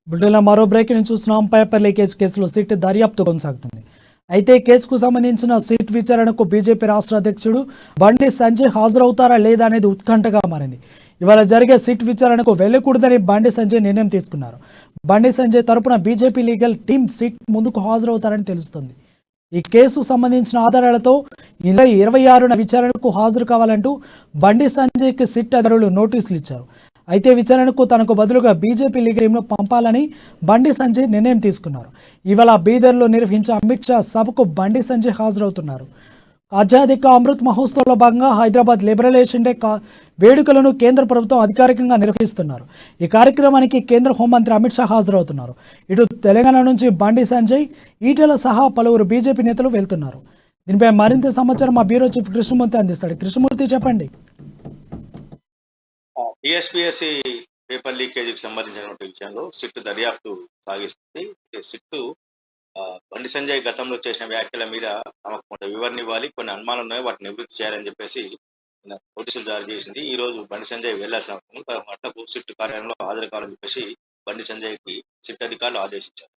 బుల్టెన్లో మరో బ్రేక్ ని చూస్తున్నాం. పేపర్ లీకేజ్ కేసులో సిట్ దర్యాప్తు కొనసాగుతుంది. అయితే కేసుకు సంబంధించిన సిట్ విచారణకు బీజేపీ రాష్ట్ర అధ్యక్షుడు బండి సంజయ్ హాజరవుతారా లేదా అనేది ఉత్కంఠగా మారింది. ఇవాళ జరిగే సిట్ విచారణకు వెళ్లకూడదని బండి సంజయ్ నిర్ణయం తీసుకున్నారు. బండి సంజయ్ తరపున బీజేపీ లీగల్ టీం సిట్ ముందుకు హాజరవుతారని తెలుస్తుంది. ఈ కేసు సంబంధించిన ఆధారాలతో 26న విచారణకు హాజరు కావాలంటూ బండి సంజయ్కి సిట్ అధికారులు నోటీసులు ఇచ్చారు. అయితే విచారణకు తనకు బదులుగా బీజేపీ లీగల్ టీంను పంపాలని బండి సంజయ్ నిర్ణయం తీసుకున్నారు. ఇవాళ బీదర్లో నిర్వహించిన అమిత్ షా సభకు బండి సంజయ్ హాజరవుతున్నారు. ఆజాదీ కా అమృత్ మహోత్సవంలో భాగంగా హైదరాబాద్ లిబరలేషన్ డే వేడుకలను కేంద్ర ప్రభుత్వం అధికారికంగా నిర్వహిస్తున్నారు. ఈ కార్యక్రమానికి కేంద్ర హోంమంత్రి అమిత్ షా హాజరవుతున్నారు. ఇటు తెలంగాణ నుంచి బండి సంజయ్, ఈటెల సహా పలువురు బీజేపీ నేతలు వెళ్తున్నారు. దీనిపై మరింత సమాచారం మా బ్యూరో చీఫ్ కృష్ణమూర్తి అందిస్తాడు. కృష్ణమూర్తి, చెప్పండి. టీఎస్పీఎస్సీ పేపర్ లీకేజీకి సంబంధించినటువంటి విషయంలో సిట్ దర్యాప్తు సాగిస్తుంది. సిట్టు బండి సంజయ్ గతంలో చేసిన వ్యాఖ్యల మీద తమకు కొంత వివరణ ఇవ్వాలి, కొన్ని అనుమానాలు ఉన్నాయి, వాటిని నివృత్తి చేయాలని చెప్పేసి నోటీసులు జారీ చేసింది. ఈ రోజు బండి సంజయ్ వెళ్లాల్సిన గంటలకు సిట్ కార్యాలయంలో హాజరు కావాలని చెప్పేసి బండి సంజయ్కి సిట్ అధికారులు ఆదేశించారు.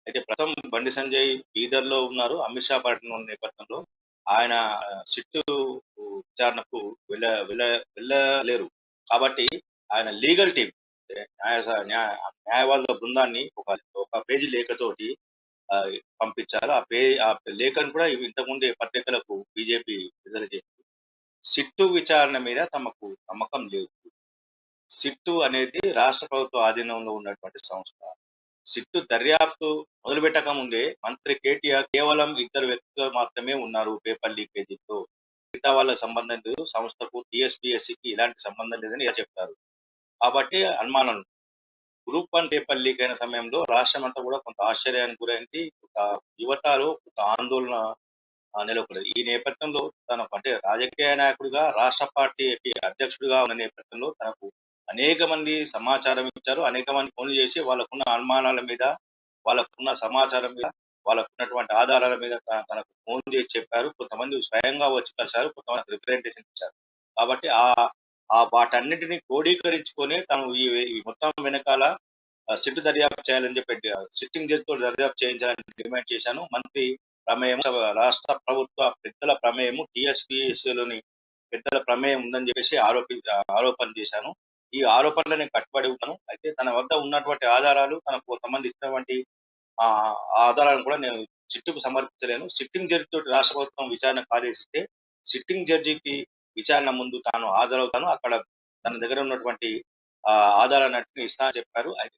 అయితే ప్రస్తుతం బండి సంజయ్ బీదర్లో ఉన్నారు. అమిత్ షా పర్యటన ఉన్న నేపథ్యంలో ఆయన సిట్టు విచారణకు వెళ్ళలేరు. కాబట్టి ఆయన లీగల్ టీం న్యాయవాదుల బృందాన్ని ఒక పేజీ లేఖతోటి పంపించారు. ఆ లేఖను కూడా ఇంతకుముందే పత్రికలకు బీజేపీ విడుదల చేసింది. సిట్టు విచారణ మీద తమకు నమ్మకం లేదు. సిట్టు అనేది రాష్ట్ర ప్రభుత్వ ఆధీనంలో ఉన్నటువంటి సంస్థ. సిట్టు దర్యాప్తు మొదలుపెట్టక ముందే మంత్రి కేటీఆర్ కేవలం 2 వ్యక్తులు మాత్రమే ఉన్నారు పేపర్ లీకేజీతో, మిగతా వాళ్ళకి సంబంధం లేదు, సంస్థకు టీఎస్పీఎస్సీకి ఇలాంటి సంబంధం లేదని చెప్తారు. కాబట్టి అనుమానం. గ్రూప్ 1 పేపర్ లీక్ అయిన సమయంలో రాష్ట్రం అంతా కూడా కొంత ఆశ్చర్యానికి గురైంది. ఒక యువతలో ఒక ఆందోళన నెలకొన్నది. ఈ నేపథ్యంలో తనకు అంటే రాజకీయ నాయకుడిగా, రాష్ట్ర పార్టీకి అధ్యక్షుడిగా ఉన్న నేపథ్యంలో తనకు అనేక మంది సమాచారం ఇచ్చారు. అనేక మంది ఫోన్లు చేసి వాళ్ళకున్న అనుమానాల మీద, వాళ్ళకున్న సమాచారం మీద, వాళ్ళకున్నటువంటి ఆధారాల మీద తనకు ఫోన్ చేసి చెప్పారు. కొంతమంది స్వయంగా వచ్చి కలిశారు, కొంతమంది రిప్రజెంటేషన్ ఇచ్చారు. కాబట్టి వాటన్నిటిని క్రోడీకరించుకొని తను ఈ మొత్తం వెనకాల సిట్ దర్యాప్తు చేయాలని చెప్పి సిట్టింగ్ జడ్జితో దర్యాప్తు చేయించాలని డిమాండ్ చేశాను. మంత్రి ప్రమేయం, రాష్ట్ర ప్రభుత్వ పెద్దల ప్రమేయము, టీఎస్పీఎస్సీలోని పెద్దల ప్రమేయం ఉందని చెప్పేసి ఆరోపణ చేశాను. ఈ ఆరోపణలని కట్టుబడి ఉన్నాను. అయితే తన వద్ద ఉన్నటువంటి ఆధారాలు, తనకు కొంతమంది ఇచ్చినటువంటి ఆధారాలను కూడా నేను సిట్టుకు సమర్పించలేను. సిట్టింగ్ జడ్జి తోటి రాష్ట్ర ప్రభుత్వం విచారణకు ఆదేశిస్తే సిట్టింగ్ జడ్జికి విచారణ ముందు తాను హాజరవుతాను, అక్కడ తన దగ్గర ఉన్నటువంటి ఆధారాన్ని ఇస్తా చెప్పారు. అయితే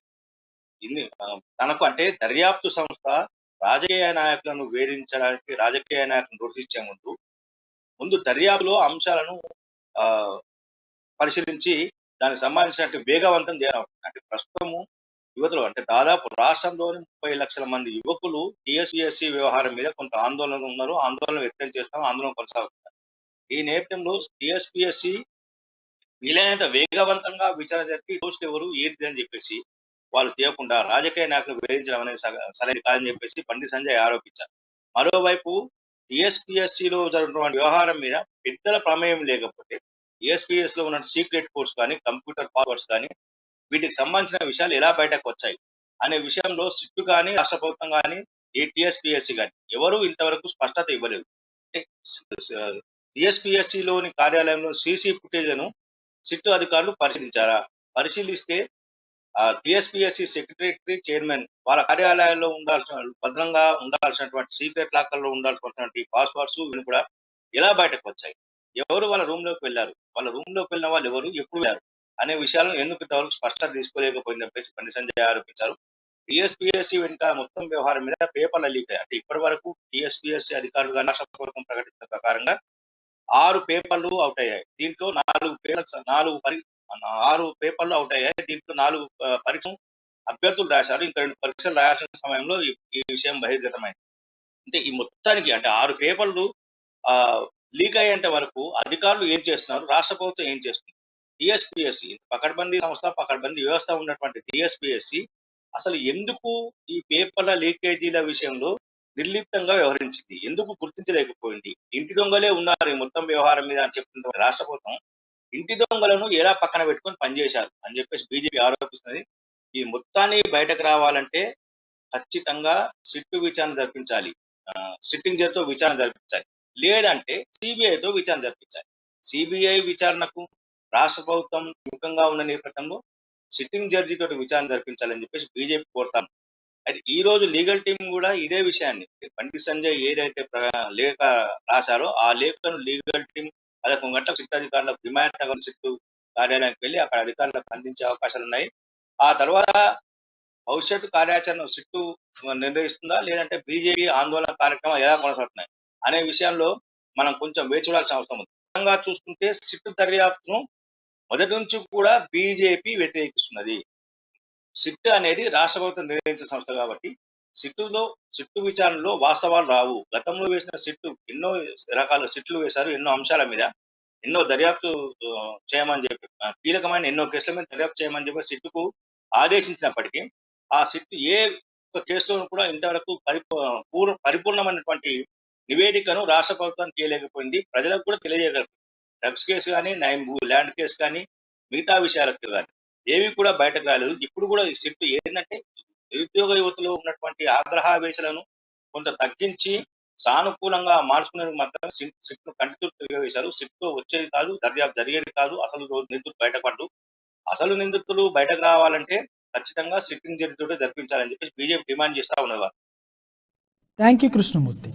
తనకు అంటే దర్యాప్తు సంస్థ రాజకీయ నాయకులను వేధించడానికి, రాజకీయ నాయకులను నోటీసించే ముందు దర్యాప్తులో అంశాలను పరిశీలించి దానికి సంబంధించినట్టు వేగవంతం చేయాలి. అంటే ప్రస్తుతము యువతలు అంటే దాదాపు రాష్ట్రంలోని 30 లక్షల మంది యువకులు టీఎస్పీఎస్సీ వ్యవహారం మీద కొంత ఆందోళన ఉన్నారు, ఆందోళన వ్యక్తం చేస్తాం, ఆందోళన కొనసాగుతున్నారు. ఈ నేపథ్యంలో టీఎస్పీఎస్సీ వీలైనంత వేగవంతంగా విచారణ జరిపి దోషులు ఎవరు ఏంటి అని చెప్పేసి వాళ్ళు తీయకుండా రాజకీయ నాయకులు వేధించడం అనేది సరైనది కాదని చెప్పేసి బండి సంజయ్ ఆరోపించారు. మరోవైపు టీఎస్పీఎస్సీలో జరుగుతున్న వ్యవహారం మీద పెద్దల ప్రమేయం లేకపోతే టీఎస్పీఎస్ లో ఉన్న సీక్రెట్ కోడ్స్ కానీ, కంప్యూటర్ పాస్వర్డ్స్ కానీ, వీటికి సంబంధించిన విషయాలు ఎలా బయటకు వచ్చాయి అనే విషయంలో సిట్టు కానీ, రాష్ట్ర ప్రభుత్వం కానీ, టీఎస్పీఎస్సీ కానీ ఎవరు ఇంతవరకు స్పష్టత ఇవ్వలేదు. టీఎస్పీఎస్సీలోని కార్యాలయంలో సీసీ ఫుటేజ్లను సిట్టు అధికారులు పరిశీలించారా? పరిశీలిస్తే టీఎస్పీఎస్సీ సెక్రటరీ, చైర్మన్ వాళ్ళ కార్యాలయాల్లో భద్రంగా ఉండాల్సినటువంటి సీక్రెట్ లాకర్లో ఉండాల్సినటువంటి పాస్వర్డ్స్ ఇవన్నీ కూడా ఎలా బయటకు వచ్చాయి? ఎవరు వాళ్ళ రూమ్ లోకి వెళ్ళారు? వాళ్ళ రూమ్ లోకి వెళ్ళిన వాళ్ళు ఎవరు, ఎప్పుడు వెళ్ళారు అనే విషయాలను ఎందుకు ఇంతవరకు స్పష్టత తీసుకోలేకపోయిందని చెప్పేసి బండి సంజయ్ ఆరోపించారు. టీఎస్పీఎస్సీ వెనుక మొత్తం వ్యవహారం మీద పేపర్ల లీక్ అయ్యాయి. అంటే ఇప్పటి వరకు టీఎస్పీఎస్సీ అధికారులుగా రాష్ట్ర ప్రభుత్వం ప్రకటించిన ప్రకారంగా 6 పేపర్లు అవుట్ అయ్యాయి. దీంట్లో 6 పేపర్లు అవుట్ అయ్యాయి. దీంట్లో 4 పరీక్ష అభ్యర్థులు రాశారు. ఇంకా 2 పరీక్షలు రాయాల్సిన సమయంలో ఈ విషయం బహిర్గతమైంది. అంటే ఈ మొత్తానికి అంటే 6 పేపర్లు లీక్ అయ్యేంత వరకు అధికారులు ఏం చేస్తున్నారు, రాష్ట్ర ప్రభుత్వం ఏం చేస్తుంది? టీఎస్పీఎస్సీ పకడ్బందీ సంస్థ, పకడ్బందీ వ్యవస్థ ఉన్నటువంటి టీఎస్పీఎస్సీ అసలు ఎందుకు ఈ పేపర్ల లీకేజీల విషయంలో నిర్లిప్తంగా వ్యవహరించింది? ఎందుకు గుర్తించలేకపోయింది? ఇంటి దొంగలే ఉన్నారు ఈ మొత్తం వ్యవహారం మీద అని చెప్తున్న రాష్ట్ర ప్రభుత్వం ఇంటి దొంగలను ఎలా పక్కన పెట్టుకొని పనిచేశారు అని చెప్పేసి బీజేపీ ఆరోపిస్తున్నది. ఈ మొత్తాన్ని బయటకు రావాలంటే ఖచ్చితంగా సిట్టు విచారణ జరిపించాలి. సిట్టింగ్ జడ్జితో విచారణ జరిపించాలి. లేదంటే సిబిఐతో విచారణ జరిపించాలి. సిబిఐ విచారణకు రాష్ట్ర ప్రభుత్వం ముఖంగా ఉన్న నేపథ్యంలో సిట్టింగ్ జడ్జి తోటి విచారణ జరిపించాలని చెప్పేసి బీజేపీ కోరుతాం. అయితే ఈ రోజు లీగల్ టీం కూడా ఇదే విషయాన్ని బండి సంజయ్ ఏదైతే లేఖ రాశారో ఆ లేఖను లీగల్ టీం 11 గంటలకు సిట్ అధికారులకు హిమాయత్ నగర్ సిట్టు కార్యాలయానికి వెళ్ళి అక్కడ అధికారులకు అందించే అవకాశాలు ఉన్నాయి. ఆ తర్వాత భవిష్యత్తు కార్యాచరణ సిట్టు నిర్ణయిస్తుందా లేదంటే బీజేపీ ఆందోళన కార్యక్రమం ఎలా కొనసాగుతున్నాయి అనే విషయంలో మనం కొంచెం వేచి చూడాల్సిన అవసరం ఉంది. ముఖ్యంగా చూసుకుంటే సిట్టు దర్యాప్తును మొదటి నుంచి కూడా బీజేపీ వ్యతిరేకిస్తున్నది. సిట్ అనేది రాష్ట్ర ప్రభుత్వం నిర్ణయించిన సంస్థ కాబట్టి సిట్టు విచారణలో వాస్తవాలు రావు. గతంలో వేసిన సిట్టు ఎన్నో రకాల సిట్లు వేశారు, ఎన్నో అంశాల మీద ఎన్నో దర్యాప్తు చేయమని చెప్పి కీలకమైన ఎన్నో కేసుల మీద దర్యాప్తు చేయమని చెప్పి సిట్టుకు ఆదేశించినప్పటికీ ఆ సిట్టు ఏ ఒక్క కేసులో కూడా ఇంతవరకు పరిపూర్ణమైనటువంటి నివేదికను రాష్ట్ర ప్రభుత్వం చేయలేకపోయింది, ప్రజలకు కూడా తెలియజేయగలరు. డ్రగ్స్ కేసు కానీ, ల్యాండ్ కేసు కానీ, మిగతా విషయాలకు కానీ ఏవి కూడా బయటకు రాలేదు. ఇప్పుడు కూడా ఈ సిట్టు ఏంటంటే నిరుద్యోగ యువతలో ఉన్నటువంటి ఆగ్రహావేశాలను కొంత తగ్గించి సానుకూలంగా మార్చుకునేందుకు మాత్రం సిట్ను కంటితో తిరగవేశారు. సిట్తో వచ్చేది కాదు, దర్యాప్తు జరిగేది కాదు, అసలు నిందితులు బయటపడ్డు. అసలు నిందితులు బయటకు రావాలంటే ఖచ్చితంగా సిట్టింగ్ జడ్జి తోటే జరిపించాలని చెప్పేసి బీజేపీ డిమాండ్ చేస్తా ఉన్నవారు. Thank you Krishnamurthy.